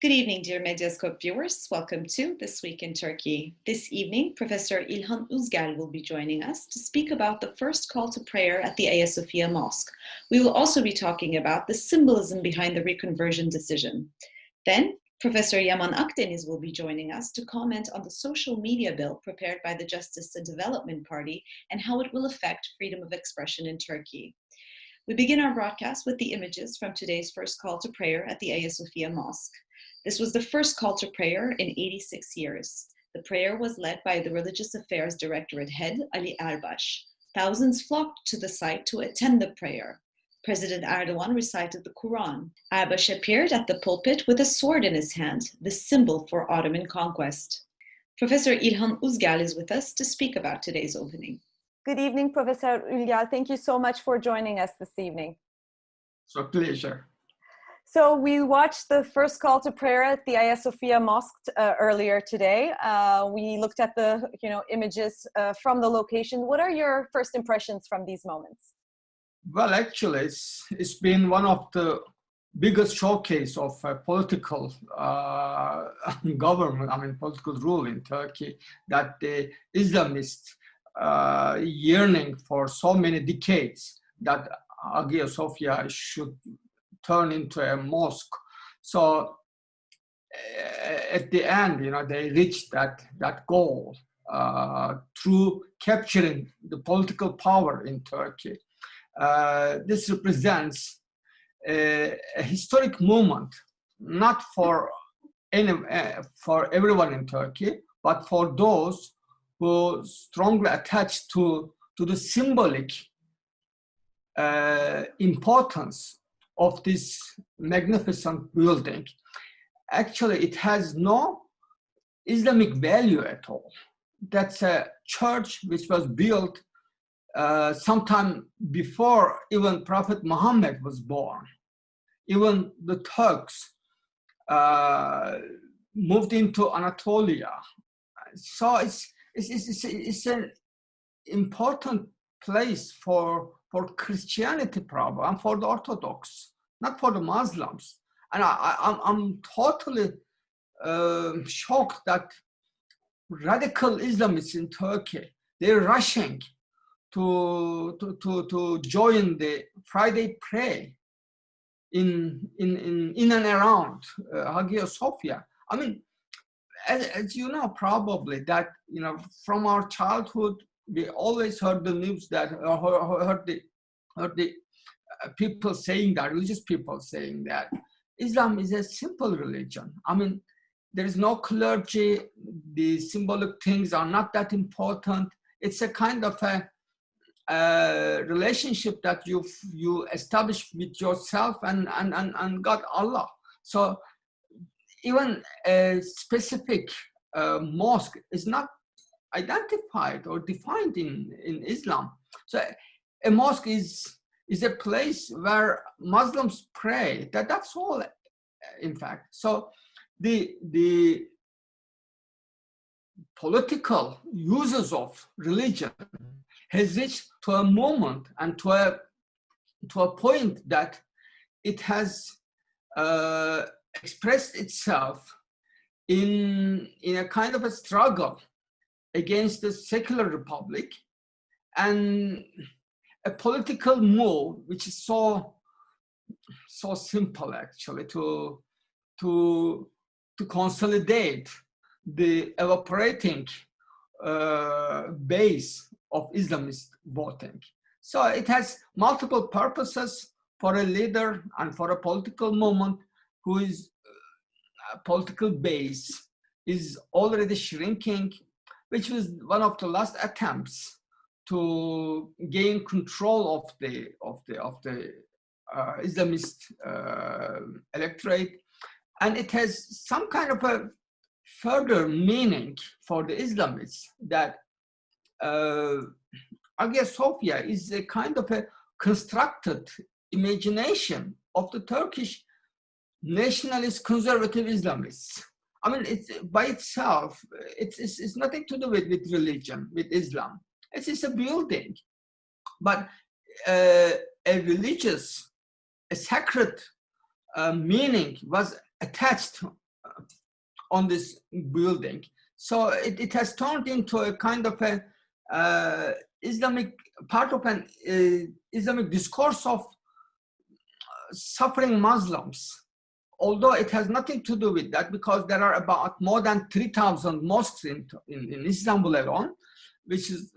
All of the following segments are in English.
Good evening, dear Medyascope viewers. Welcome to This Week in Turkey. This evening, Professor İlhan Uzgel will be joining us to speak about the first call to prayer at the Hagia Sophia Mosque. We will also be talking about the symbolism behind the reconversion decision. Then, Professor Yaman Akdeniz will be joining us to comment on the social media bill prepared by the Justice and Development Party and how it will affect freedom of expression in Turkey. We begin our broadcast with the images from today's first call to prayer at the Hagia Sophia Mosque. This was the first call to prayer in 86 years. The prayer was led by the Religious Affairs Directorate head, Ali Erbaş. Thousands flocked to the site to attend the prayer. President Erdogan recited the Quran. Erbaş appeared at the pulpit with a sword in his hand, the symbol for Ottoman conquest. Professor İlhan Uzgel is with us to speak about today's opening. Good evening, Professor Ülgel. Thank you so much for joining us this evening. It's a pleasure. So we watched the first call to prayer at the Hagia Sophia Mosque earlier today. We looked at the images from the location. What are your first impressions from these moments? Well, actually, it's been one of the biggest showcase of political government, political rule in Turkey, that the Islamists yearning for so many decades that Hagia Sophia should turn into a mosque. So at the end, they reached that goal through capturing the political power in Turkey. This represents a historic moment, not for everyone in Turkey, but for those who strongly attached to the symbolic importance of this magnificent building. Actually, it has no Islamic value at all. That's a church which was built sometime before even Prophet Muhammad was born. Even the Turks moved into Anatolia. So it's an important place for Christianity probably, and for the Orthodox, not for the Muslims. And I'm totally shocked that radical Islamists in Turkey, they're rushing to join the Friday prayer in and around Hagia Sophia. I mean, as you know probably that, from our childhood, we always heard the news that, heard the people saying that, religious people saying that Islam is a simple religion. I mean, there is no clergy, the symbolic things are not that important. It's a kind of a relationship that you establish with yourself and God, Allah. So even a specific mosque is not identified or defined in Islam. So a mosque is a place where Muslims pray. That's all, in fact. So the political uses of religion has reached to a moment and to a point that it has expressed itself in a kind of a struggle against the secular republic, and a political move which is so simple actually to consolidate the evaporating base of Islamist voting. So it has multiple purposes for a leader and for a political movement whose political base is already shrinking, which was one of the last attempts to gain control of the Islamist electorate, and it has some kind of a further meaning for the Islamists that Hagia Sophia is a kind of a constructed imagination of the Turkish nationalist conservative Islamists. I mean, it's by itself, it's nothing to do with religion, with Islam. It's just a building. But a religious, a sacred meaning was attached on this building. So it has turned into a kind of a Islamic part of an Islamic discourse of suffering Muslims, although it has nothing to do with that, because there are about more than 3,000 mosques in Istanbul alone, which is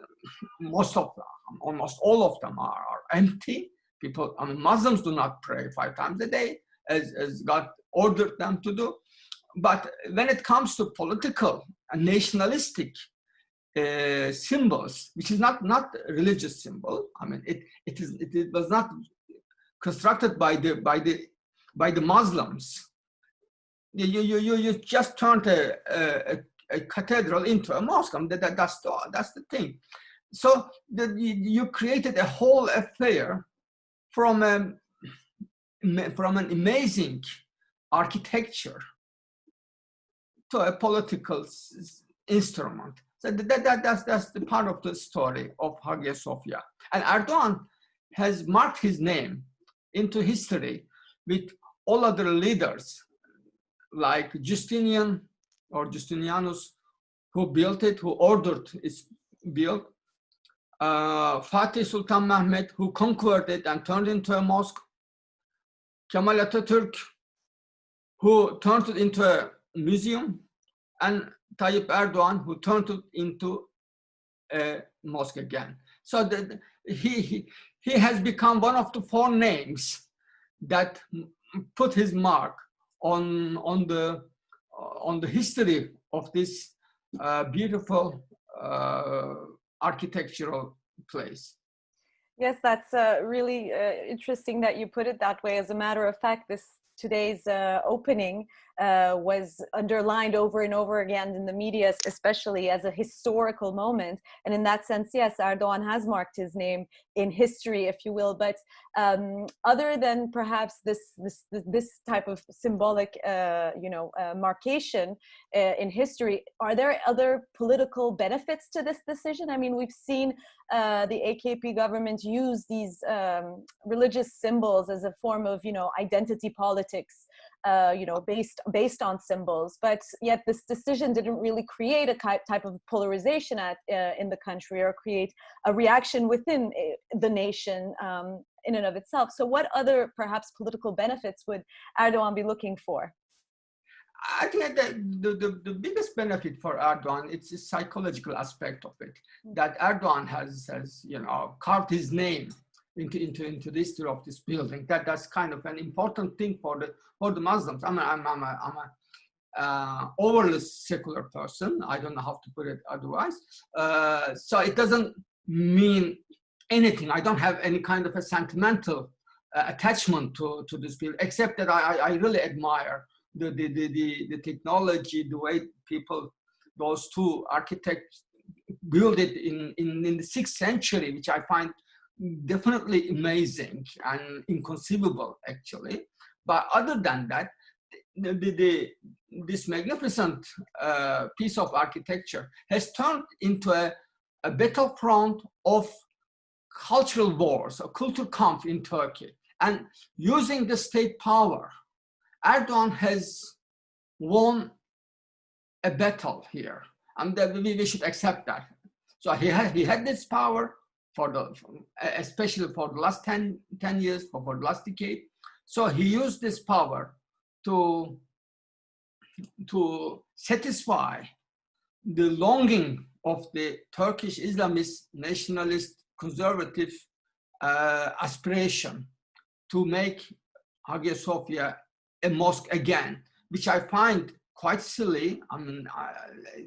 almost all of them are empty. People, I mean, Muslims do not pray 5 times a day as God ordered them to do. But when it comes to political and nationalistic symbols, which is not a religious symbol, I mean, it was not constructed by the Muslims. You just turned a cathedral into a mosque. I mean, that's the thing. So you created a whole affair from an amazing architecture to a political instrument. So that's the part of the story of Hagia Sophia. And Erdogan has marked his name into history with all other leaders like Justinian or Justinianus, who built it, who ordered its built, Fatih Sultan Mehmet, who conquered it and turned it into a mosque, Kemal Atatürk, who turned it into a museum, and Tayyip Erdogan, who turned it into a mosque again. So he has become one of the 4 names that put his mark on the history of this beautiful architectural place. Yes, that's really interesting that you put it that way. As a matter of fact, today's opening was underlined over and over again in the media, especially as a historical moment. And in that sense, yes, Erdogan has marked his name in history, if you will. But other than perhaps this type of symbolic, marcation in history, are there other political benefits to this decision? I mean, we've seen the AKP government use these religious symbols as a form of, identity politics, based on symbols, but yet this decision didn't really create a type of polarization in the country or create a reaction within the nation in and of itself. So what other perhaps political benefits would Erdogan be looking for? I think that the biggest benefit for Erdogan, it's a psychological aspect of it, that Erdogan has carved his name into the history of this building. That's kind of an important thing for the Muslims. I'm a overly secular person. I don't know how to put it otherwise. So it doesn't mean anything. I don't have any kind of a sentimental attachment to this building, except that I really admire the technology, the way those 2 architects built it in the 6th century, which I find definitely amazing and inconceivable, actually. But other than that, this magnificent piece of architecture has turned into a battlefront of cultural wars, a culture kampf in Turkey. And using the state power, Erdogan has won a battle here, and we should accept that. So he had this power especially for the last 10 years, for the last decade. So he used this power to satisfy the longing of the Turkish Islamist, nationalist, conservative aspiration to make Hagia Sophia a mosque again, which I find quite silly. I mean,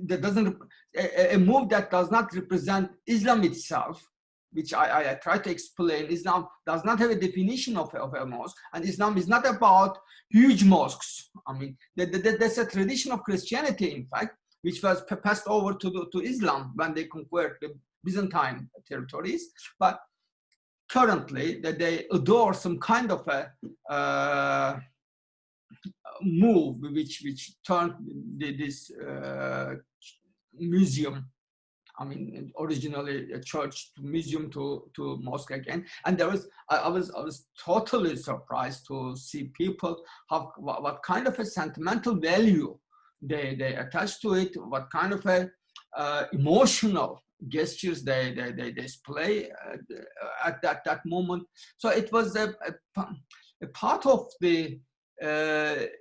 that doesn't a move that does not represent Islam itself, which I try to explain. Islam does not have a definition of a mosque, and Islam is not about huge mosques. I mean, there's a tradition of Christianity, in fact, which was passed over to Islam when they conquered the Byzantine territories. But currently, they adore some kind of a move which turned this museum I mean, originally a church to museum to mosque again. And there was, I was totally surprised to see people have what kind of a sentimental value they attach to it, what kind of a emotional gestures they display at that moment. So it was a part of the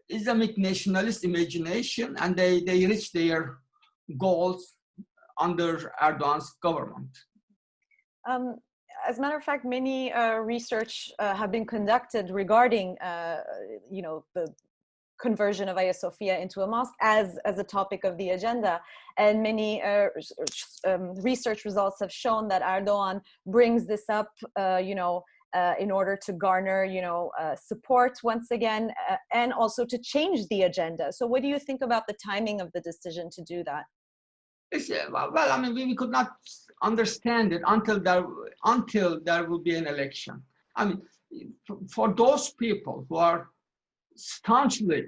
Islamic nationalist imagination, and they reached their goals under Erdogan's government. As a matter of fact, many research have been conducted regarding, the conversion of Hagia Sophia into a mosque as a topic of the agenda. And many research results have shown that Erdogan brings this up, in order to garner, support once again, and also to change the agenda. So what do you think about the timing of the decision to do that? Well, I mean, we could not understand it until there will be an election. I mean, for those people who are staunchly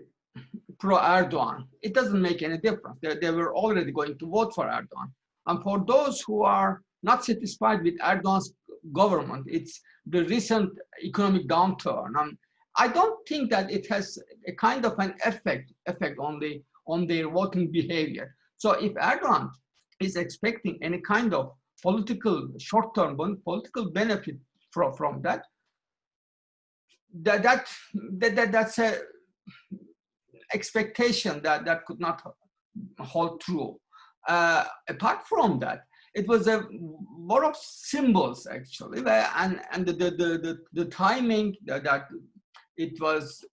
pro-Erdogan, it doesn't make any difference. They were already going to vote for Erdogan. And for those who are not satisfied with Erdogan's government, it's the recent economic downturn. I don't think that it has a kind of an effect on their voting behavior. So if Erdogan is expecting any kind of short-term political benefit from that's a expectation that could not hold true. Apart from that, it was a lot of symbols actually, and the timing that it was,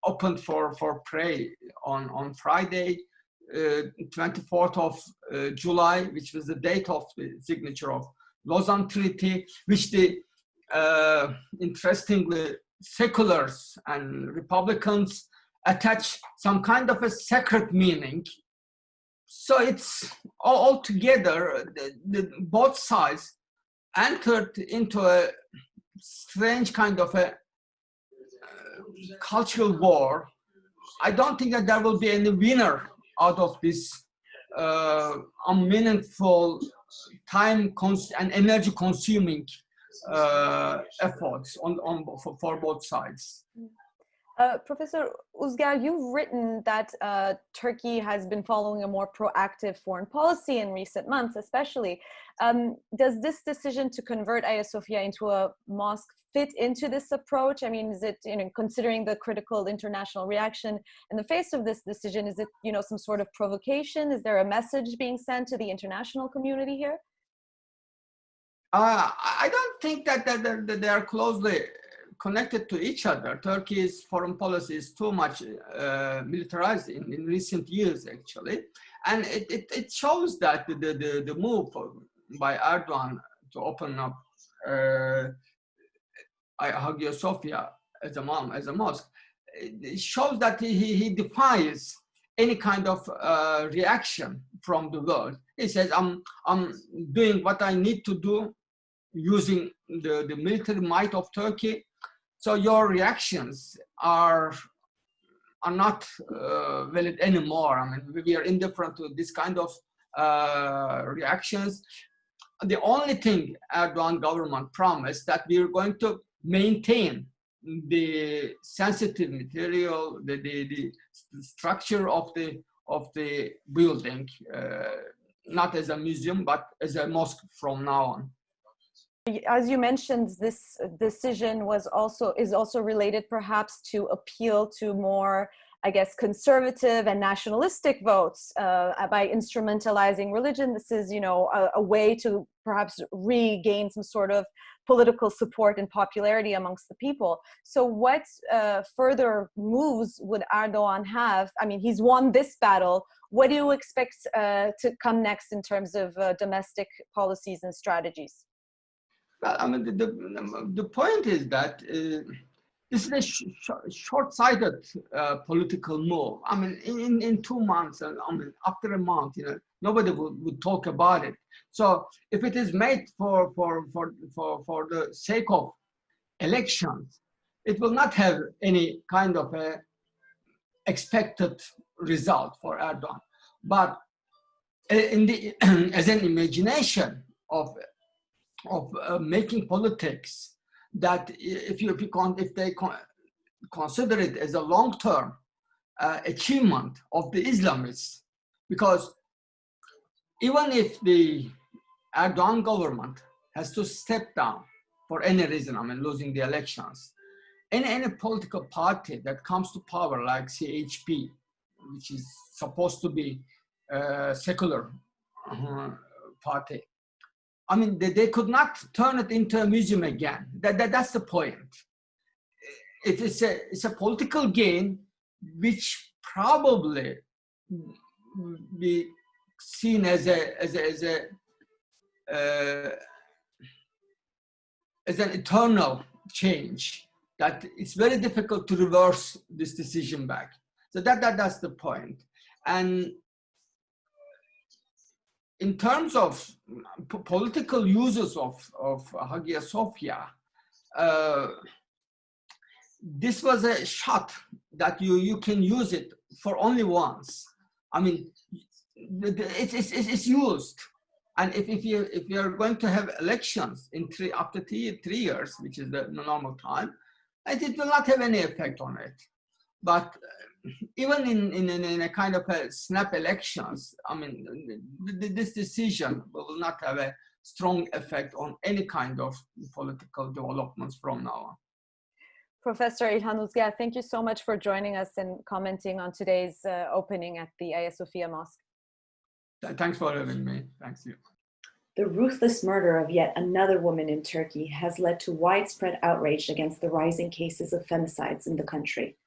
opened for prayer on Friday, 24th of July, which was the date of the signature of Lausanne Treaty, which the interestingly seculars and Republicans attach some kind of a sacred meaning. So it's all together, both sides entered into a strange kind of a cultural war. I don't think that there will be any winner out of this unmeaningful, time and energy consuming efforts for both sides. Professor Uzgel, you've written that Turkey has been following a more proactive foreign policy in recent months, especially. Does this decision to convert Hagia Sophia into a mosque fit into this approach? I mean, is it, considering the critical international reaction in the face of this decision, is it, some sort of provocation? Is there a message being sent to the international community here? I don't think that they are closely connected to each other. Turkey's foreign policy is too much militarized in recent years, actually. And it shows that the move by Erdogan to open up Hagia Sophia as a mosque, it shows that he defies any kind of reaction from the world. He says, I'm doing what I need to do using the military might of Turkey. So your reactions are not valid anymore. I mean, we are indifferent to this kind of reactions. The only thing Erdogan government promised that we are going to maintain the sensitive material, the structure of the building, not as a museum but as a mosque from now on. As you mentioned, this decision is also related perhaps to appeal to more, I guess, conservative and nationalistic votes by instrumentalizing religion. This is, a way to perhaps regain some sort of political support and popularity amongst the people. So what further moves would Erdogan have? I mean, he's won this battle. What do you expect to come next in terms of domestic policies and strategies? Well, I mean, the point is that this is a short-sighted political move. I mean, in 2 months, after a month, nobody would talk about it. So if it is made for the sake of elections, it will not have any kind of a expected result for Erdogan. But in the as an imagination of making politics that if they consider it as a long-term achievement of the Islamists, because even if the Erdogan government has to step down for any reason, I mean losing the elections, any political party that comes to power like CHP, which is supposed to be a secular party, I mean, they could not turn it into a museum again. That's the point. It's a political gain, which probably be seen as an eternal change, that it's very difficult to reverse this decision back. So that's the point. And in terms of political uses of Hagia Sophia, this was a shot that you can use it for only once. I mean, it's used, and if you are going to have elections after three years, which is the normal time, it will not have any effect on it. But even in a kind of a snap elections, I mean, this decision will not have a strong effect on any kind of political developments from now on. Professor İlhan Uzgel, thank you so much for joining us and commenting on today's opening at the Hagia Sophia Mosque. Thanks for having me. Thanks you. The ruthless murder of yet another woman in Turkey has led to widespread outrage against the rising cases of femicides in the country.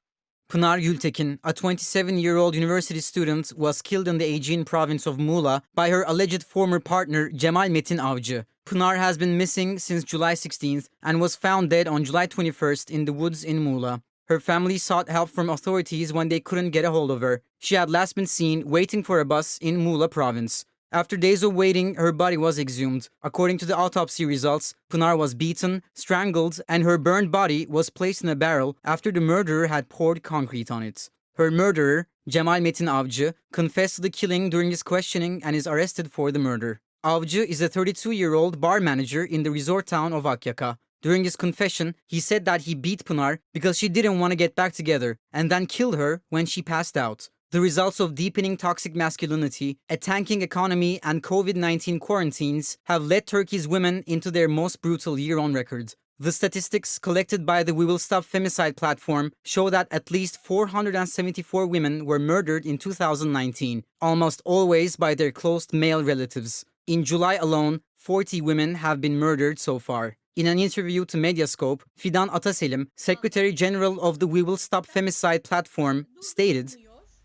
Pınar Gültekin, a 27-year-old university student, was killed in the Aegean province of Muğla by her alleged former partner Cemal Metin Avcı. Pınar has been missing since July 16th and was found dead on July 21st in the woods in Muğla. Her family sought help from authorities when they couldn't get a hold of her. She had last been seen waiting for a bus in Muğla province. After days of waiting, her body was exhumed. According to the autopsy results, Pınar was beaten, strangled, and her burned body was placed in a barrel after the murderer had poured concrete on it. Her murderer, Cemal Metin Avcı, confessed to the killing during his questioning and is arrested for the murder. Avcı is a 32-year-old bar manager in the resort town of Akyaka. During his confession, he said that he beat Pınar because she didn't want to get back together and then killed her when she passed out. The results of deepening toxic masculinity, a tanking economy, and COVID-19 quarantines have led Turkey's women into their most brutal year on record. The statistics collected by the We Will Stop Femicide platform show that at least 474 women were murdered in 2019, almost always by their close male relatives. In July alone, 40 women have been murdered so far. In an interview to Medyascope, Fidan Ataselim, Secretary General of the We Will Stop Femicide platform, stated,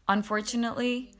"Unfortunately,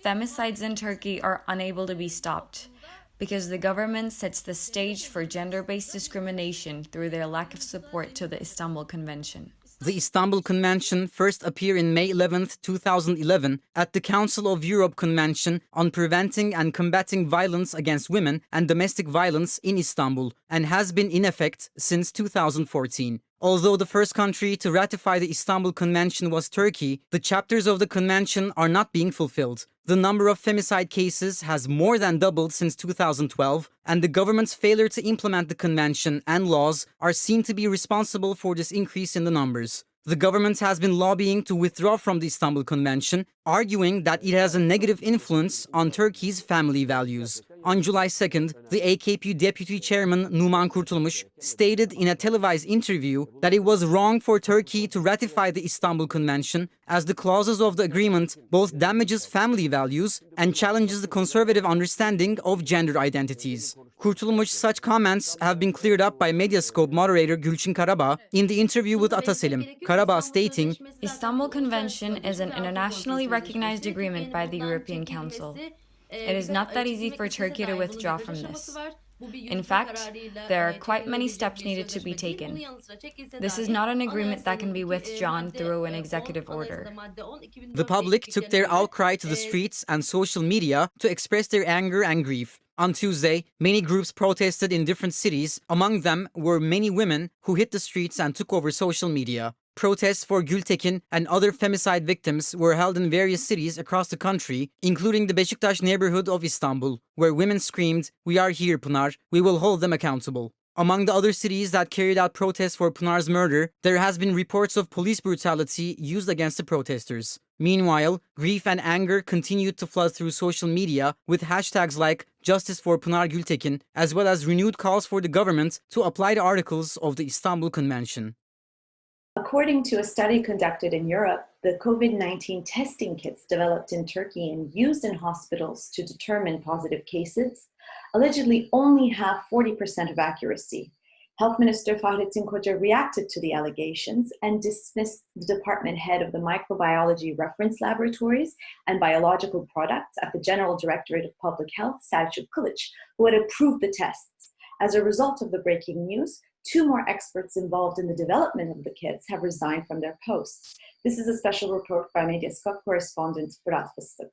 femicides in Turkey are unable to be stopped because the government sets the stage for gender-based discrimination through their lack of support to the Istanbul Convention." The Istanbul Convention first appeared in May 11, 2011 at the Council of Europe Convention on Preventing and Combating Violence Against Women and Domestic Violence in Istanbul and has been in effect since 2014. Although the first country to ratify the Istanbul Convention was Turkey, the chapters of the convention are not being fulfilled. The number of femicide cases has more than doubled since 2012, and the government's failure to implement the convention and laws are seen to be responsible for this increase in the numbers. The government has been lobbying to withdraw from the Istanbul Convention, arguing that it has a negative influence on Turkey's family values. On July 2nd, the AKP Deputy Chairman Numan Kurtulmuş stated in a televised interview that it was wrong for Turkey to ratify the Istanbul Convention, as the clauses of the agreement both damages family values and challenges the conservative understanding of gender identities. Kurtulmuş's such comments have been cleared up by Medyascope moderator Gülçin Karabağ in the interview with Ataselim. Karabağ stating, Istanbul Convention is an internationally recognized agreement by the European Council. It is not that easy for Turkey to withdraw from this. In fact, there are quite many steps needed to be taken. This is not an agreement that can be withdrawn through an executive order. The public took their outcry to the streets and social media to express their anger and grief. On Tuesday, many groups protested in different cities. Among them were many women who hit the streets and took over social media. Protests for Gültekin and other femicide victims were held in various cities across the country, including the Beşiktaş neighborhood of Istanbul, where women screamed, "We are here, Pınar. We will hold them accountable." Among the other cities that carried out protests for Pınar's murder, there has been reports of police brutality used against the protesters. Meanwhile, grief and anger continued to flood through social media with hashtags like Justice for Pınar Gültekin, as well as renewed calls for the government to apply the articles of the Istanbul Convention. According to a study conducted in Europe, the COVID-19 testing kits developed in Turkey and used in hospitals to determine positive cases allegedly only have 40% of accuracy. Health Minister Fahrettin Koca reacted to the allegations and dismissed the department head of the microbiology reference laboratories and biological products at the General Directorate of Public Health, Selçuk Kılıç, who had approved the tests. As a result of the breaking news, 2 more experts involved in the development of the kits have resigned from their posts. This is a special report by Medyascope correspondent Fırat Fıstık.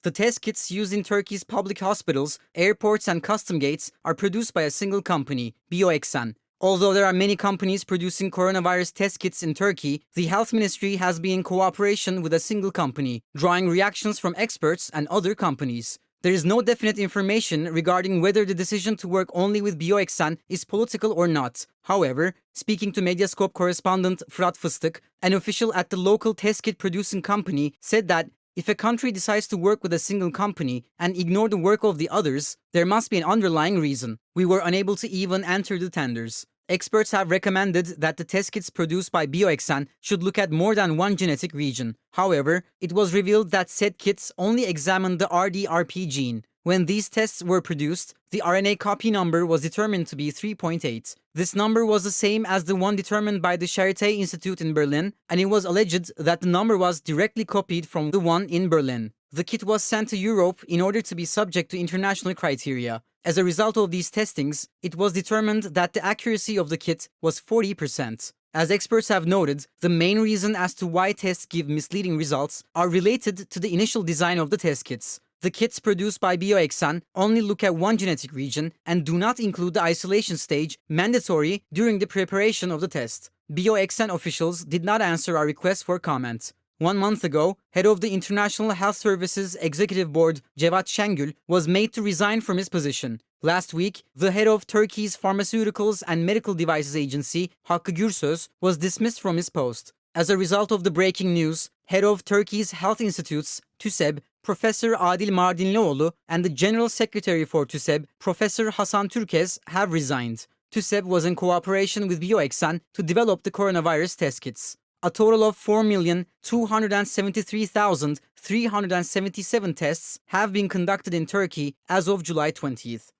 The test kits used in Turkey's public hospitals, airports, and custom gates are produced by a single company, BioExen. Although there are many companies producing coronavirus test kits in Turkey, the health ministry has been in cooperation with a single company, drawing reactions from experts and other companies. There is no definite information regarding whether the decision to work only with BioExen is political or not. However, speaking to Medyascope correspondent Fırat Fıstık, an official at the local test kit producing company said that if a country decides to work with a single company and ignore the work of the others, there must be an underlying reason. We were unable to even enter the tenders. Experts have recommended that the test kits produced by BioExen should look at more than one genetic region. However, it was revealed that said kits only examined the RDRP gene. When these tests were produced, the RNA copy number was determined to be 3.8. This number was the same as the one determined by the Charité Institute in Berlin, and it was alleged that the number was directly copied from the one in Berlin. The kit was sent to Europe in order to be subject to international criteria. As a result of these testings, it was determined that the accuracy of the kit was 40%. As experts have noted, the main reason as to why tests give misleading results are related to the initial design of the test kits. The kits produced by BioExen only look at one genetic region and do not include the isolation stage mandatory during the preparation of the test. BioExen officials did not answer our request for comment. 1 month ago, head of the International Health Services Executive Board, Cevat Şengül, was made to resign from his position. Last week, the head of Turkey's Pharmaceuticals and Medical Devices Agency, Hakkı Gürsöz, was dismissed from his post. As a result of the breaking news, head of Turkey's Health Institutes, TÜSEB, Professor Adil Mardinlioğlu, and the General Secretary for TÜSEB, Professor Hasan Türkez, have resigned. TÜSEB was in cooperation with BioExen to develop the coronavirus test kits. A total of 4,273,377 tests have been conducted in Turkey as of July 20th.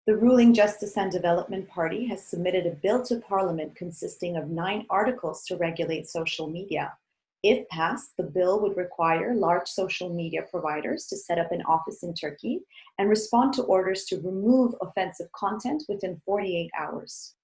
The ruling Justice and Development Party has submitted a bill to Parliament consisting of 9 articles to regulate social media. If passed, the bill would require large social media providers to set up an office in Turkey and respond to orders to remove offensive content within 48 hours.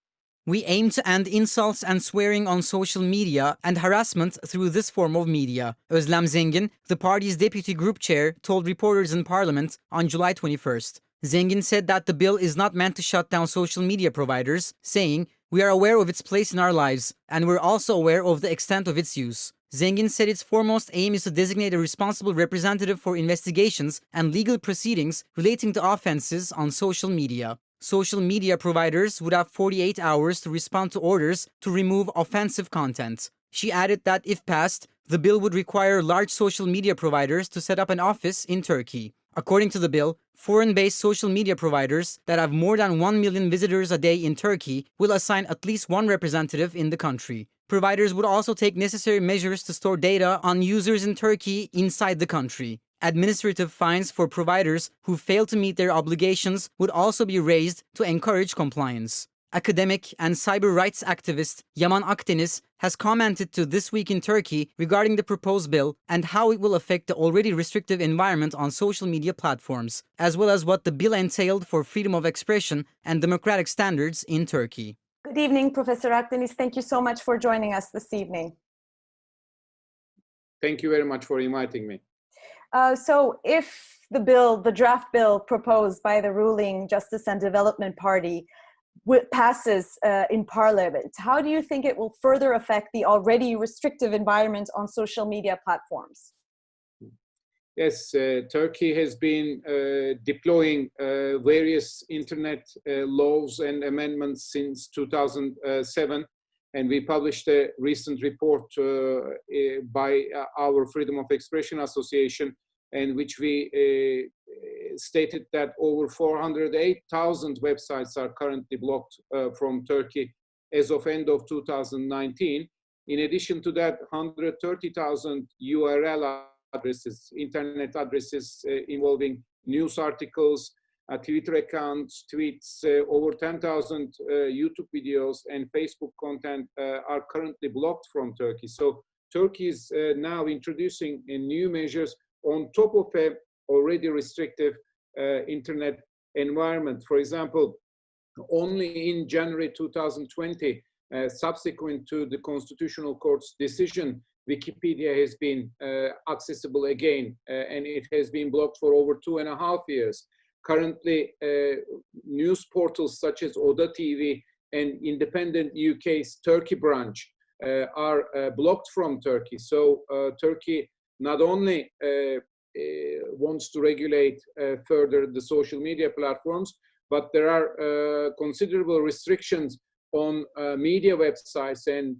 We aim to end insults and swearing on social media and harassment through this form of media, Özlem Zengin, the party's deputy group chair, told reporters in Parliament on July 21st. Zengin said that the bill is not meant to shut down social media providers, saying, "We are aware of its place in our lives, and we're also aware of the extent of its use." Zengin said its foremost aim is to designate a responsible representative for investigations and legal proceedings relating to offenses on social media. Social media providers would have 48 hours to respond to orders to remove offensive content. She added that if passed, the bill would require large social media providers to set up an office in Turkey. According to the bill, foreign-based social media providers that have more than 1 million visitors a day in Turkey will assign at least one representative in the country. Providers would also take necessary measures to store data on users in Turkey inside the country. Administrative fines for providers who fail to meet their obligations would also be raised to encourage compliance. Academic and cyber rights activist Yaman Akdeniz has commented to This Week in Turkey regarding the proposed bill and how it will affect the already restrictive environment on social media platforms, as well as what the bill entailed for freedom of expression and democratic standards in Turkey. Good evening, Professor Akdeniz. Thank you so much for joining us this evening. Thank you very much for inviting me. So if the draft bill proposed by the ruling Justice and Development Party passes in Parliament, how do you think it will further affect the already restrictive environment on social media platforms? Yes, Turkey has been deploying various internet laws and amendments since 2007. And we published a recent report by our Freedom of Expression Association, in which we stated that over 408,000 websites are currently blocked from Turkey as of end of 2019. In addition to that, 130,000 URL addresses, internet addresses involving news articles, Twitter accounts, tweets, over 10,000 YouTube videos and Facebook content are currently blocked from Turkey. So Turkey is now introducing new measures on top of a already restrictive internet environment. For example, only in January 2020, subsequent to the Constitutional Court's decision, Wikipedia has been accessible again, and it has been blocked for over 2.5 years. Currently, news portals such as Oda TV and independent UK's Turkey branch are blocked from Turkey. So Turkey not only wants to regulate further the social media platforms, but there are considerable restrictions on media websites and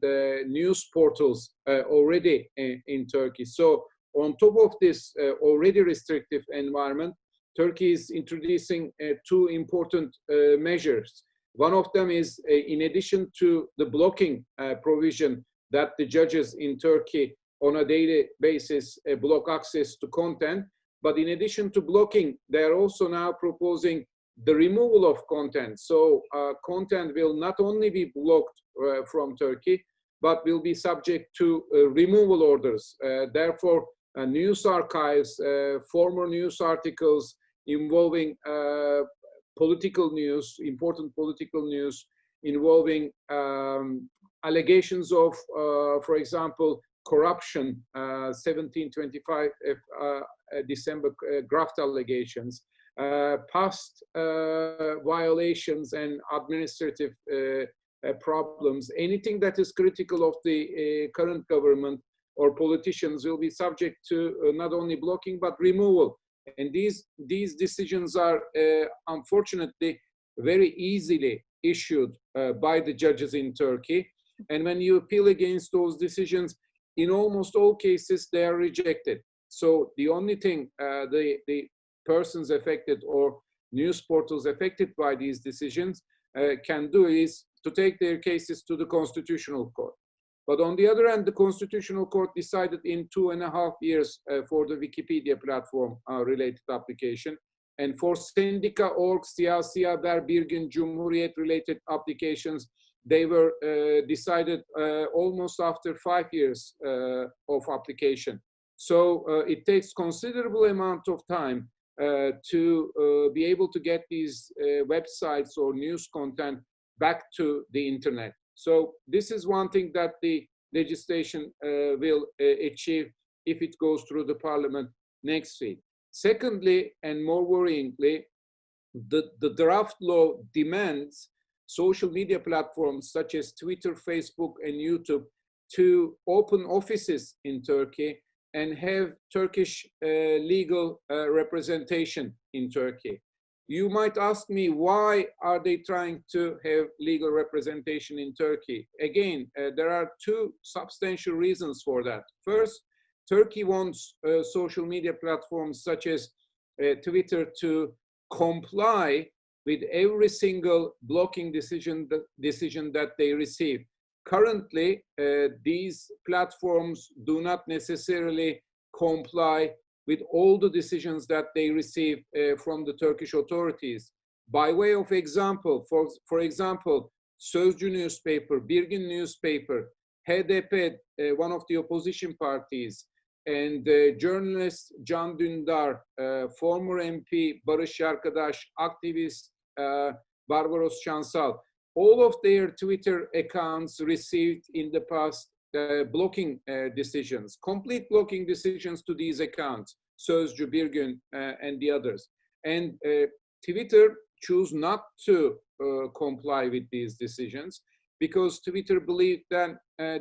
news portals already in Turkey. So on top of this already restrictive environment, Turkey is introducing two important measures. One of them is, in addition to the blocking provision that the judges in Turkey on a daily basis block access to content, but in addition to blocking, they are also now proposing the removal of content. So content will not only be blocked from Turkey, but will be subject to removal orders. Therefore, news archives, former news articles involving political news, important political news, involving allegations of, for example, corruption, 1725 December graft allegations, past violations and administrative problems, anything that is critical of the current government or politicians will be subject to not only blocking but removal. And these decisions are unfortunately very easily issued by the judges in Turkey. And when you appeal against those decisions, in almost all cases, they are rejected. So the only thing the persons affected or news portals affected by these decisions can do is to take their cases to the Constitutional Court. But on the other hand, the Constitutional Court decided in 2.5 years for the Wikipedia platform related application. And for Sendika.org, Siyasi Haber, Bir Gün, Cumhuriyet related applications, they were decided almost after 5 years of application. So it takes considerable amount of time to be able to get these websites or news content back to the internet. So this is one thing that the legislation will achieve if it goes through the parliament next week. Secondly, and more worryingly, the draft law demands social media platforms such as Twitter, Facebook, and YouTube to open offices in Turkey and have Turkish legal representation in Turkey. You might ask me, why are they trying to have legal representation in Turkey? Again, there are two substantial reasons for that. First, Turkey wants social media platforms such as Twitter to comply with every single blocking decision that they receive. Currently, these platforms do not necessarily comply with all the decisions that they receive from the Turkish authorities. By way of example, for example, Sözcü newspaper, Bir Gün newspaper, HDP, one of the opposition parties, and journalist Can Dündar, former MP Barış Yarkadaş, activist Barbaros Şansal, all of their Twitter accounts received in the past blocking decisions, complete blocking decisions to these accounts, Sözcü, Bir Gün, and the others. And Twitter chose not to comply with these decisions, because Twitter believed that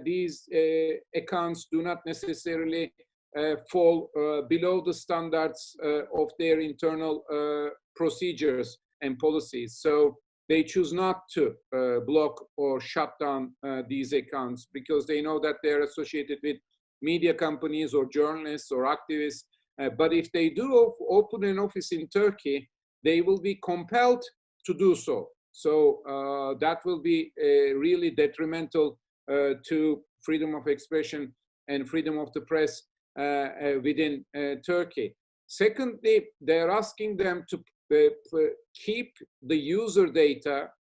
these accounts do not necessarily fall below the standards of their internal procedures and policies. So they choose not to block or shut down these accounts, because they know that they're associated with media companies or journalists or activists. But if they do open an office in Turkey, they will be compelled to do so. So that will be really detrimental to freedom of expression and freedom of the press within Turkey. Secondly, they're asking them to keep the user data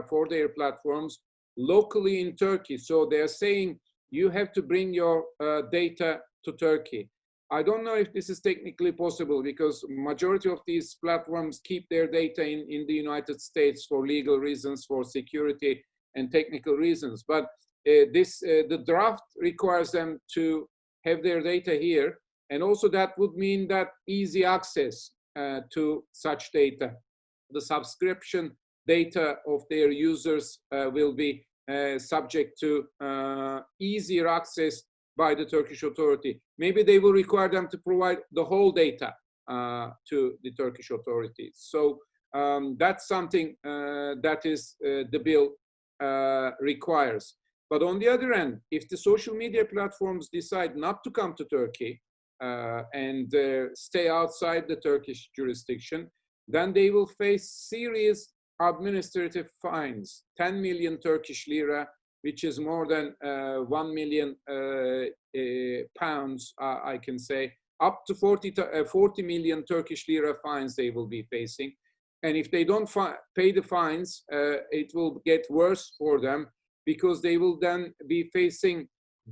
for their platforms locally in Turkey. So they're saying you have to bring your data to Turkey. I don't know if this is technically possible, because majority of these platforms keep their data in the United States for legal reasons, for security and technical reasons. But the draft requires them to have their data here. And also that would mean that easy access to such data. The subscription data of their users will be subject to easier access by the Turkish authority. Maybe they will require them to provide the whole data to the Turkish authorities. So that's something that is the bill requires. But on the other hand, if the social media platforms decide not to come to Turkey and stay outside the Turkish jurisdiction, then they will face serious administrative fines, 10 million Turkish lira, which is more than 1 million pounds, I can say, up to 40 million Turkish lira fines they will be facing. And if they don't pay the fines, it will get worse for them, because they will then be facing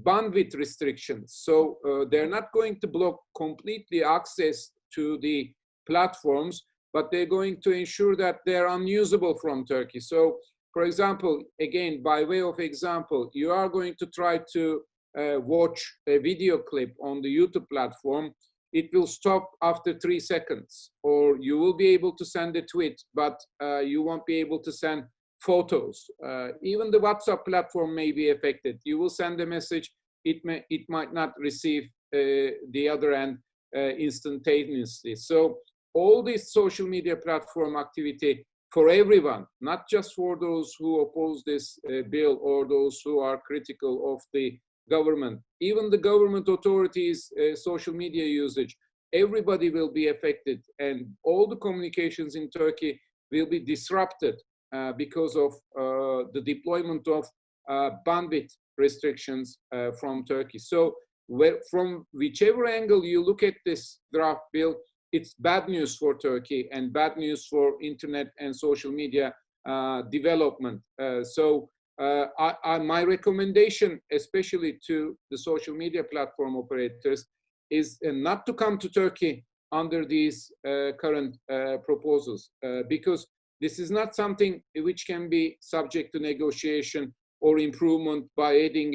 bandwidth restrictions. So they're not going to block completely access to the platforms, but they're going to ensure that they're unusable from Turkey. So, for example, again, by way of example, you are going to try to watch a video clip on the YouTube platform. It will stop after 3 seconds, or you will be able to send a tweet, but you won't be able to send photos. Even the WhatsApp platform may be affected. You will send a message, it might not receive the other end instantaneously. So all this social media platform activity for everyone, not just for those who oppose this bill or those who are critical of the government, even the government authorities' social media usage, everybody will be affected, and all the communications in Turkey will be disrupted because of the deployment of bandwidth restrictions from Turkey. So from whichever angle you look at this draft bill, it's bad news for Turkey and bad news for internet and social media development. My recommendation, especially to the social media platform operators, is not to come to Turkey under these current proposals, because this is not something which can be subject to negotiation or improvement by adding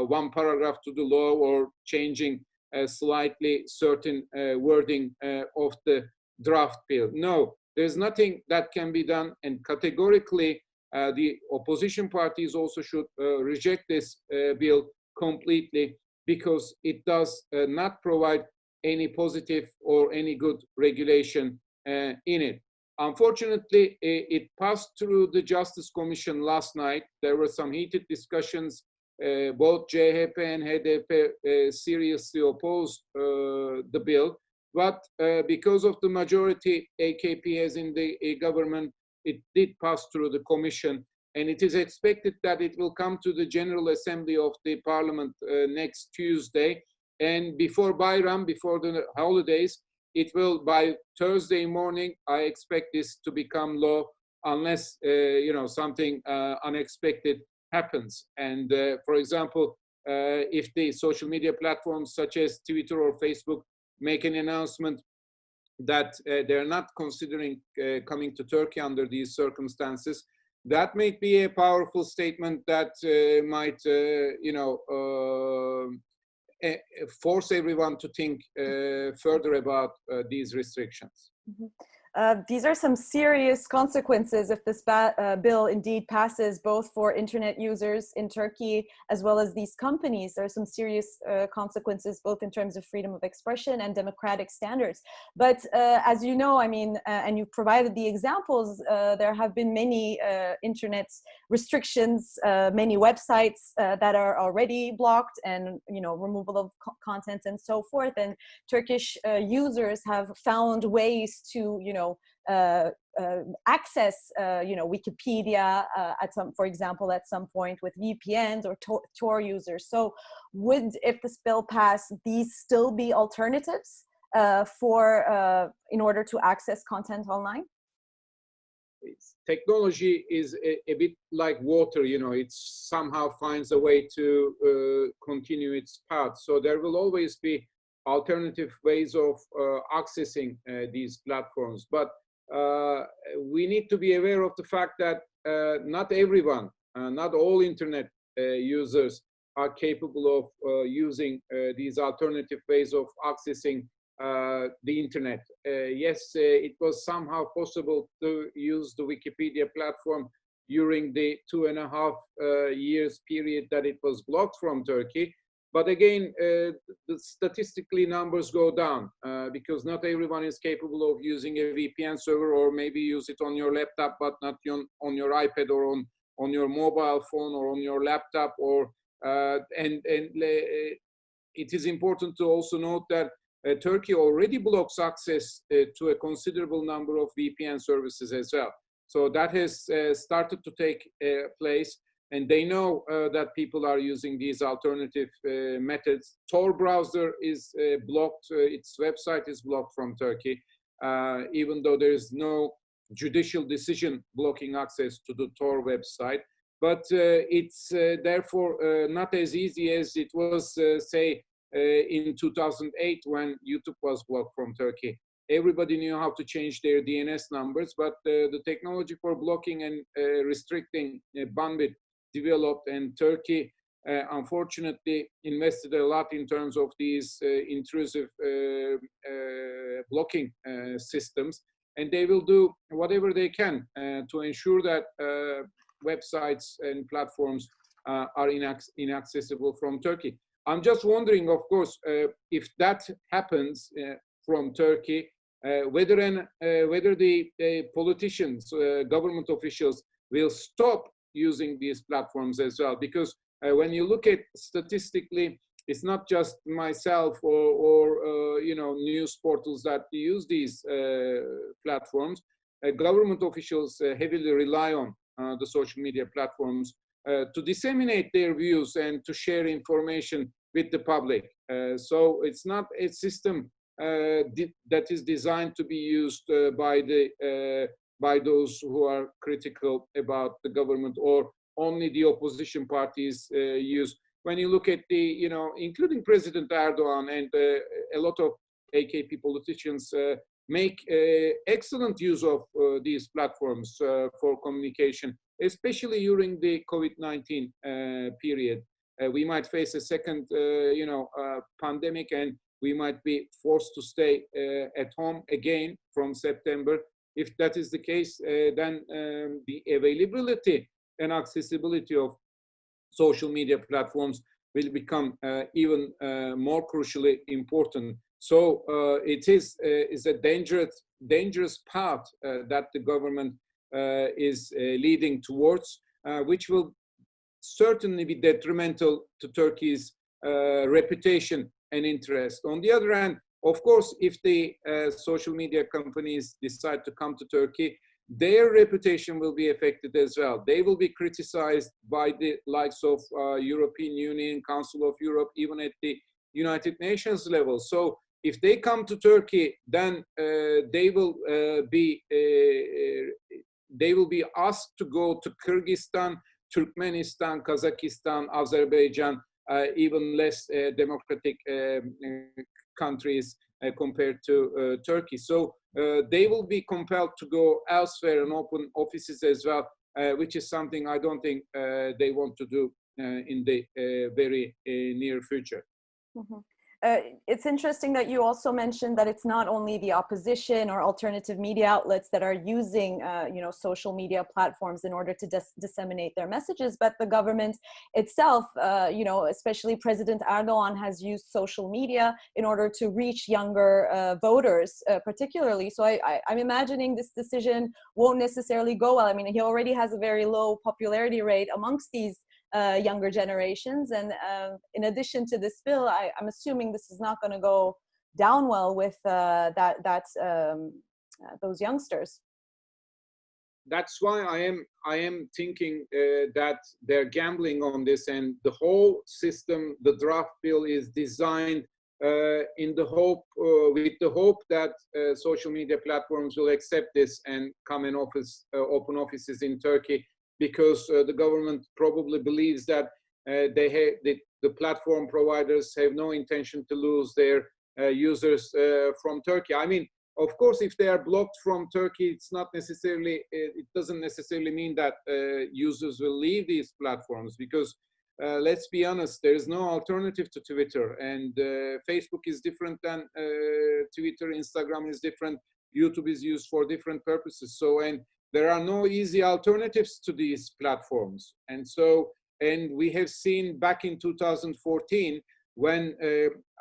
one paragraph to the law or changing slightly certain wording of the draft bill. No, there's nothing that can be done, and categorically the opposition parties also should reject this bill completely, because it does not provide any positive or any good regulation in it. Unfortunately, it passed through the Justice Commission last night. There were some heated discussions. Both CHP and HDP seriously opposed the bill, but because of the majority AKP has in the government, it did pass through the commission, and it is expected that it will come to the General Assembly of the Parliament next Tuesday, and before Bayram, before the holidays, it will, by Thursday morning, I expect this to become law, unless something unexpected happens. And for example, if the social media platforms such as Twitter or Facebook make an announcement that they're not considering coming to Turkey under these circumstances, that may be a powerful statement that might force everyone to think further about these restrictions. Mm-hmm. These are some serious consequences if this bill indeed passes, both for internet users in Turkey as well as these companies. There are some serious consequences, both in terms of freedom of expression and democratic standards. But as you know, I mean, and you provided the examples, there have been many internet restrictions, many websites that are already blocked, and removal of content and so forth. And Turkish users have found ways to access Wikipedia for example at some point with VPNs or Tor users. So if this bill passed, these still be alternatives in order to access content online? Technology is a bit like water, it somehow finds a way to continue its path. So there will always be alternative ways of accessing these platforms. But we need to be aware of the fact that not everyone, not all internet users are capable of using these alternative ways of accessing the internet. Yes, it was somehow possible to use the Wikipedia platform during the 2.5 years period that it was blocked from Turkey. But again, statistically numbers go down because not everyone is capable of using a VPN server, or maybe use it on your laptop, but not on your iPad or on your mobile phone or on your laptop. It is important to also note that Turkey already blocks access to a considerable number of VPN services as well. So that has started to take place. And they know that people are using these alternative methods. Tor browser is blocked, its website is blocked from Turkey, even though there is no judicial decision blocking access to the Tor website. But it's therefore not as easy as it was, say, in 2008 when YouTube was blocked from Turkey. Everybody knew how to change their DNS numbers, but the technology for blocking and restricting bandwidth developed, and Turkey unfortunately invested a lot in terms of these intrusive blocking systems, and they will do whatever they can to ensure that websites and platforms are inaccessible from Turkey. I'm just wondering, of course, if that happens from Turkey, whether the politicians, government officials will stop using these platforms as well, because when you look at statistically, it's not just myself or news portals that use these platforms. Government officials heavily rely on the social media platforms to disseminate their views and to share information with the public. So it's not a system that is designed to be used by those who are critical about the government, or only the opposition parties use. When you look at including President Erdogan and a lot of AKP politicians make excellent use of these platforms for communication, especially during the COVID-19 period. We might face a second, pandemic, and we might be forced to stay at home again from September. If that is the case, then the availability and accessibility of social media platforms will become even more crucially important. So it is a dangerous path that the government is leading towards, which will certainly be detrimental to Turkey's reputation and interest. On the other hand, of course, if the social media companies decide to come to Turkey, their reputation will be affected as well. They will be criticized by the likes of European Union, Council of Europe, even at the United Nations level. So if they come to Turkey, then they will be asked to go to Kyrgyzstan, Turkmenistan, Kazakhstan, Azerbaijan, even less democratic countries compared to Turkey. So they will be compelled to go elsewhere and open offices as well, which is something I don't think they want to do in the very near future. Mm-hmm. It's interesting that you also mentioned that it's not only the opposition or alternative media outlets that are using, social media platforms in order to disseminate their messages, but the government itself, especially President Erdogan has used social media in order to reach younger voters, particularly. So I'm imagining this decision won't necessarily go well. I mean, he already has a very low popularity rate amongst these younger generations, and in addition to this bill, I'm assuming this is not going to go down well with those youngsters. That's why I am thinking that they're gambling on this, and the whole system, the draft bill, is designed in the hope, with the hope that social media platforms will accept this and come in office, open offices in Turkey, because the government probably believes that the platform providers have no intention to lose their users from Turkey. I mean, of course, if they are blocked from Turkey, it's not necessarily, it doesn't necessarily mean that users will leave these platforms, because let's be honest, there is no alternative to Twitter, and Facebook is different than Twitter, Instagram is different, YouTube is used for different purposes. So, and there are no easy alternatives to these platforms. And so, and we have seen back in 2014, when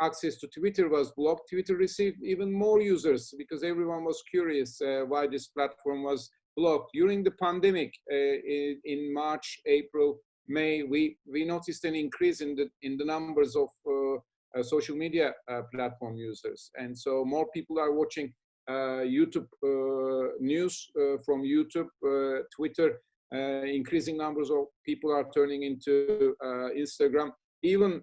access to Twitter was blocked, Twitter received even more users because everyone was curious why this platform was blocked. During the pandemic, in March, April, May, we noticed an increase in the numbers of social media platform users. And so more people are watching YouTube news from YouTube, Twitter, increasing numbers of people are turning into Instagram. Even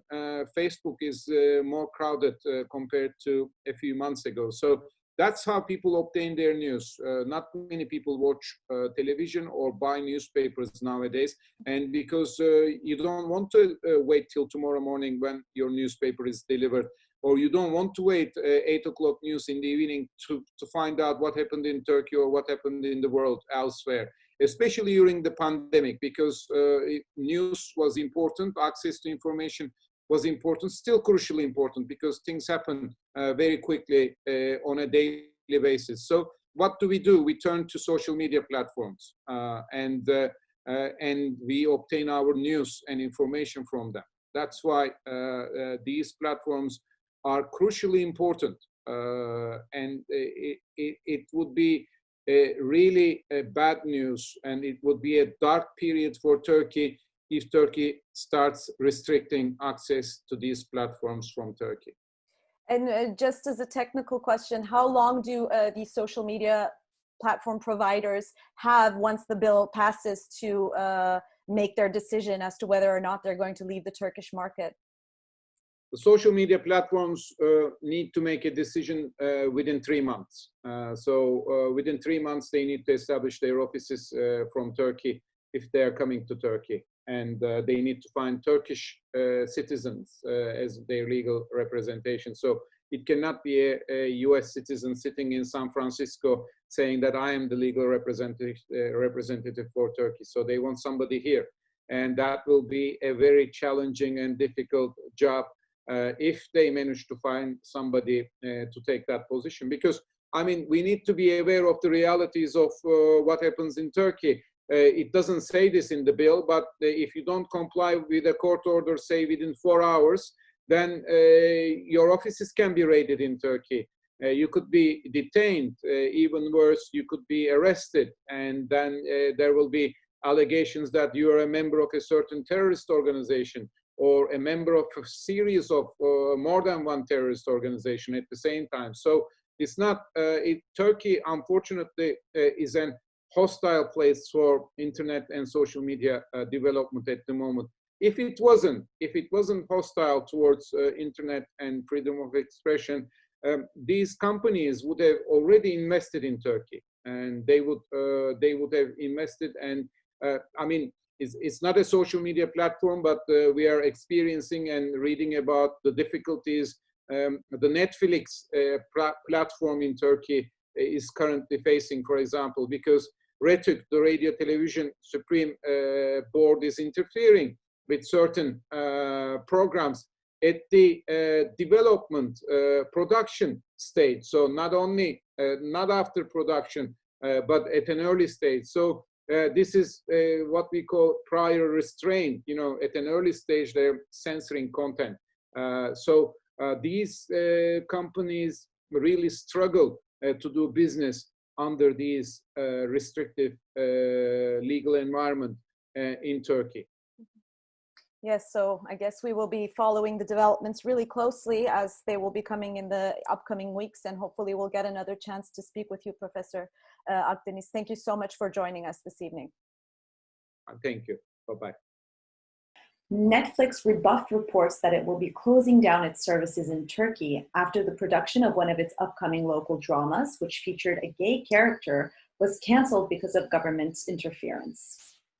Facebook is more crowded compared to a few months ago. So that's how people obtain their news. Not many people watch television or buy newspapers nowadays. And because you don't want to wait till tomorrow morning when your newspaper is delivered, or you don't want to wait 8 o'clock news in the evening to find out what happened in Turkey or what happened in the world elsewhere, especially during the pandemic, because news was important, access to information was important, still crucially important, because things happen very quickly on a daily basis. So what do? We turn to social media platforms and we obtain our news and information from them. That's why these platforms are crucially important, and it would be really bad news, and it would be a dark period for Turkey if Turkey starts restricting access to these platforms from Turkey. And just as a technical question, how long do these social media platform providers have once the bill passes to make their decision as to whether or not they're going to leave the Turkish market? The social media platforms need to make a decision within 3 months. So within 3 months, they need to establish their offices from Turkey if they are coming to Turkey. And they need to find Turkish citizens as their legal representation. So it cannot be a US citizen sitting in San Francisco saying that I am the legal representative for Turkey. So they want somebody here. And that will be a very challenging and difficult job if they manage to find somebody to take that position. Because, I mean, we need to be aware of the realities of what happens in Turkey. It doesn't say this in the bill, but if you don't comply with a court order, say within 4 hours, then your offices can be raided in Turkey. You could be detained, even worse, you could be arrested, and then there will be allegations that you are a member of a certain terrorist organization, or a member of a series of more than one terrorist organization at the same time. So it's not, Turkey, unfortunately, is an hostile place for internet and social media development at the moment. If it wasn't hostile towards internet and freedom of expression, these companies would have already invested in Turkey, and they would have invested. And I mean, it's not a social media platform, but we are experiencing and reading about the difficulties the Netflix platform in Turkey is currently facing, for example, because RETÜK, the Radio Television Supreme Board, is interfering with certain programs at the development production stage. So not only not after production, but at an early stage. So this is what we call prior restraint. You know, at an early stage, they're censoring content. So these companies really struggle to do business under these restrictive legal environment in Turkey. Yes, so I guess we will be following the developments really closely as they will be coming in the upcoming weeks, and hopefully we'll get another chance to speak with you, Professor Akdeniz. Thank you so much for joining us this evening. Thank you. Bye-bye. Netflix rebuffed reports that it will be closing down its services in Turkey after the production of one of its upcoming local dramas, which featured a gay character, was canceled because of government interference.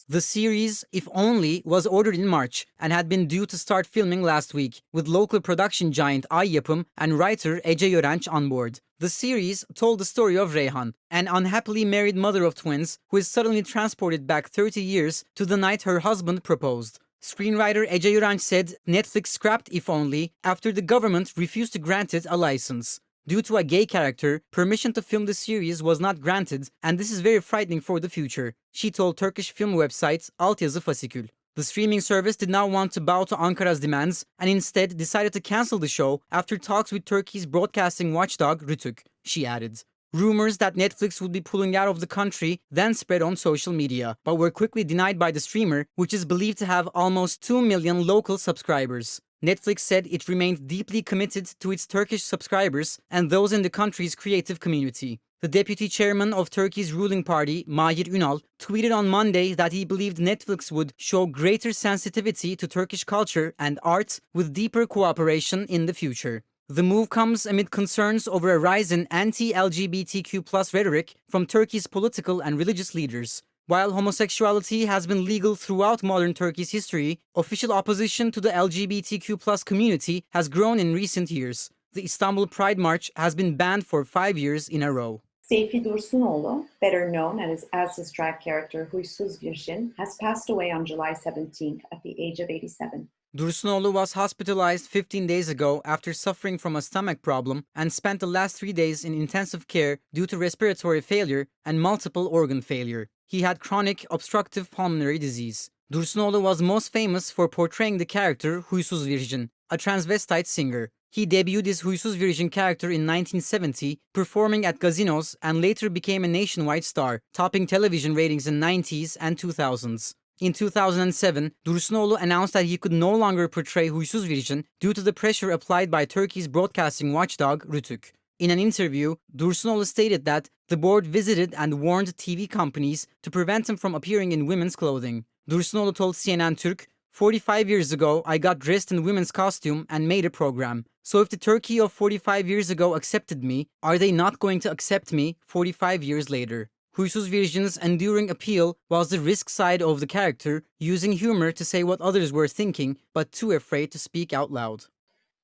The series, If Only, was ordered in March and had been due to start filming last week, with local production giant Ay Yapım and writer Ece Yörenç on board. The series told the story of Reyhan, an unhappily married mother of twins who is suddenly transported back 30 years to the night her husband proposed. Screenwriter Ece Yörenç said Netflix scrapped If Only after the government refused to grant it a license. Due to a gay character, permission to film the series was not granted, and this is very frightening for the future, she told Turkish film website Altyazı Fasikül. The streaming service did not want to bow to Ankara's demands and instead decided to cancel the show after talks with Turkey's broadcasting watchdog Rütük, she added. Rumors that Netflix would be pulling out of the country then spread on social media, but were quickly denied by the streamer, which is believed to have almost 2 million local subscribers. Netflix said it remained deeply committed to its Turkish subscribers and those in the country's creative community. The deputy chairman of Turkey's ruling party, Mahir Ünal, tweeted on Monday that he believed Netflix would show greater sensitivity to Turkish culture and art with deeper cooperation in the future. The move comes amid concerns over a rise in anti-LGBTQ+ rhetoric from Turkey's political and religious leaders. While homosexuality has been legal throughout modern Turkey's history, official opposition to the LGBTQ+ community has grown in recent years. The Istanbul Pride March has been banned for 5 years in a row. Seyfi Dursunoğlu, better known as his drag character Huysuz Virjin, has passed away on July 17th at the age of 87. Dursunoğlu was hospitalized 15 days ago after suffering from a stomach problem and spent the last 3 days in intensive care due to respiratory failure and multiple organ failure. He had chronic obstructive pulmonary disease. Dursunoğlu was most famous for portraying the character Huysuz Virjin, a transvestite singer. He debuted his Huysuz Virjin character in 1970, performing at casinos, and later became a nationwide star, topping television ratings in 90s and 2000s. In 2007, Dursunoğlu announced that he could no longer portray Huysuz Virjin due to the pressure applied by Turkey's broadcasting watchdog Rütük. In an interview, Dursunoğlu stated that the board visited and warned TV companies to prevent him from appearing in women's clothing. Dursunoğlu told CNN Türk, 45 years ago, I got dressed in women's costume and made a program. So if the Turkey of 45 years ago accepted me, are they not going to accept me 45 years later? Huysuz Virjin's enduring appeal was the risk side of the character, using humor to say what others were thinking, but too afraid to speak out loud.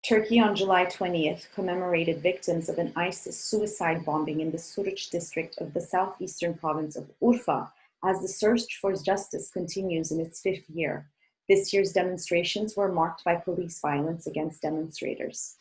Turkey on July 20th commemorated victims of an ISIS suicide bombing in the Suruç district of the southeastern province of Urfa, as the search for justice continues in its 5th year. This year's demonstrations were marked by police violence against demonstrators.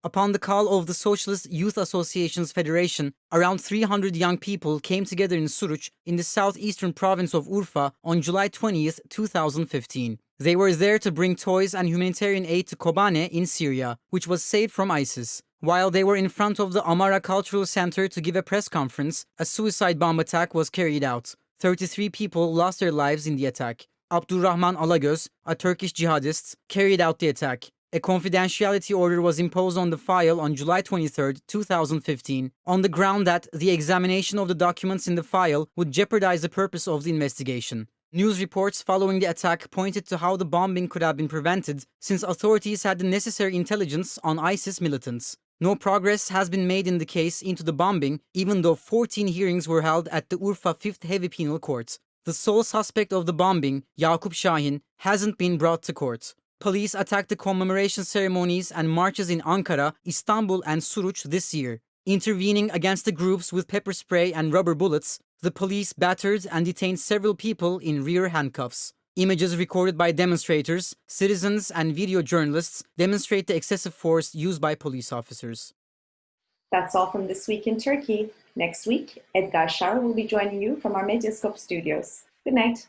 Upon the call of the Socialist Youth Associations Federation, around 300 young people came together in Suruç, in the southeastern province of Urfa, on July 20th, 2015. They were there to bring toys and humanitarian aid to Kobane in Syria, which was saved from ISIS. While they were in front of the Amara Cultural Center to give a press conference, a suicide bomb attack was carried out. 33 people lost their lives in the attack. Abdurrahman Alagöz, a Turkish jihadist, carried out the attack. A confidentiality order was imposed on the file on July 23, 2015, on the ground that the examination of the documents in the file would jeopardize the purpose of the investigation. News reports following the attack pointed to how the bombing could have been prevented, since authorities had the necessary intelligence on ISIS militants. No progress has been made in the case into the bombing, even though 14 hearings were held at the Urfa 5th Heavy Penal Court. The sole suspect of the bombing, Yakup Şahin, hasn't been brought to court. Police attacked the commemoration ceremonies and marches in Ankara, Istanbul, and Suruç this year. Intervening against the groups with pepper spray and rubber bullets, the police battered and detained several people in rear handcuffs. Images recorded by demonstrators, citizens, and video journalists demonstrate the excessive force used by police officers. That's all from This Week in Turkey. Next week, Edgar Shar will be joining you from our Medyascope studios. Good night.